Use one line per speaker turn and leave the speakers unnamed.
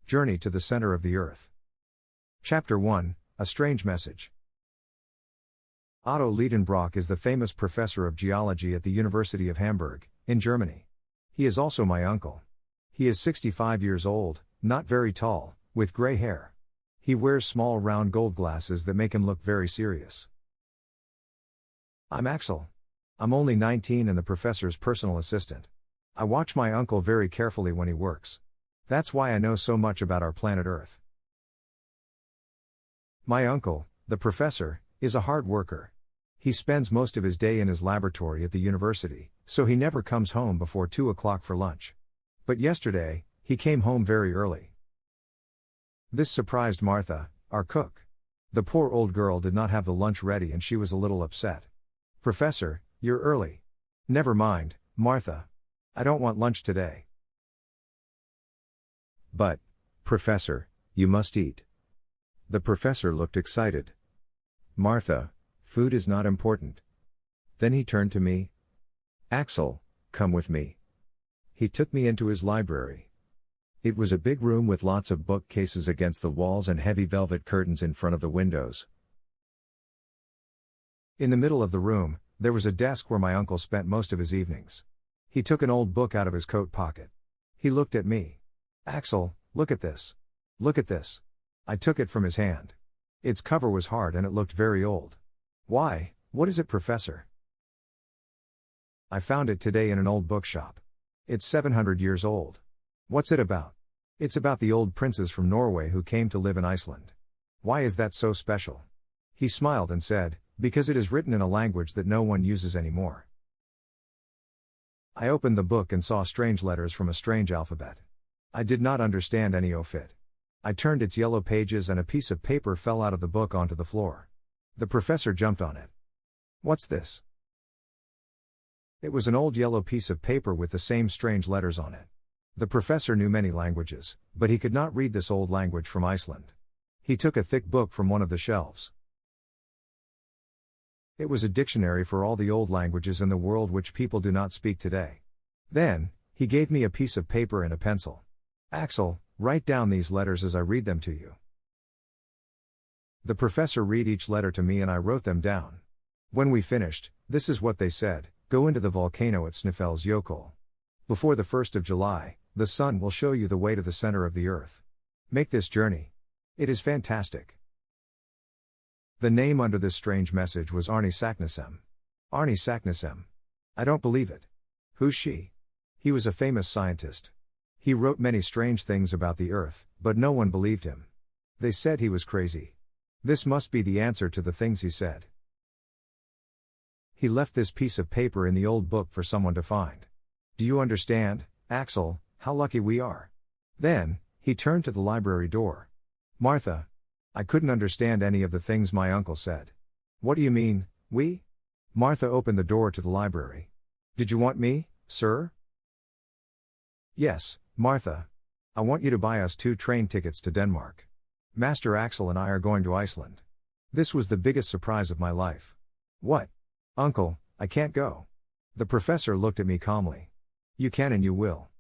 Journey to the Center of the Earth. Chapter 1, A Strange Message. Otto Liedenbrock is the famous professor of geology at the University of Hamburg, in Germany. He is also my uncle. He is 65 years old, not very tall, with gray hair. He wears small round gold glasses that make him look very serious. I'm Axel. I'm only 19 and the professor's personal assistant. I watch my uncle very carefully when he works. That's why I know so much about our planet Earth. My uncle, the professor, is a hard worker. He spends most of his day in his laboratory at the university, so he never comes home before 2 o'clock for lunch. But yesterday, he came home very early. This surprised Martha, our cook. The poor old girl did not have the lunch ready and she was a little upset. "Professor, you're early." "Never mind, Martha. I don't want lunch today."
"But, Professor, you must eat." The professor looked excited. "Martha, food is not important." Then he turned to me. "Axel, come with me." He took me into his library. It was a big room with lots of bookcases against the walls and heavy velvet curtains in front of the windows.
In the middle of the room, there was a desk where my uncle spent most of his evenings. He took an old book out of his coat pocket. He looked at me. "Axel, look at this. Look at this." I took it from his hand. Its cover was hard and it looked very old. "Why, what is it, Professor?" "I found it today in an old bookshop. It's 700 years old. What's it about?" "It's about the old princes from Norway who came to live in Iceland." "Why is that so special?" He smiled and said, "Because it is written in a language that no one uses anymore." I opened the book and saw strange letters from a strange alphabet. I did not understand any of it. I turned its yellow pages and a piece of paper fell out of the book onto the floor. The professor jumped on it. "What's this?" It was an old yellow piece of paper with the same strange letters on it. The professor knew many languages, but he could not read this old language from Iceland. He took a thick book from one of the shelves. It was a dictionary for all the old languages in the world which people do not speak today. Then, he gave me a piece of paper and a pencil. "Axel, write down these letters as I read them to you." The professor read each letter to me and I wrote them down. When we finished, this is what they said: "Go into the volcano at Snæfellsjökull. Before the 1st of July, the sun will show you the way to the center of the earth. Make this journey. It is fantastic." The name under this strange message was Arne Saknussemm. Arne Saknussemm. I don't believe it. Who's she? He was a famous scientist. He wrote many strange things about the earth, but no one believed him. They said he was crazy. This must be the answer to the things he said. He left this piece of paper in the old book for someone to find. Do you understand, Axel, how lucky we are? Then, he turned to the library door. "Martha." I couldn't understand any of the things my uncle said. "What do you mean, we?" Martha opened the door to the library. "Did you want me, sir?" "Yes, Martha. I want you to buy us 2 train tickets to Denmark. Master Axel and I are going to Iceland." This was the biggest surprise of my life. "What? Uncle, I can't go." The professor looked at me calmly. "You can and you will.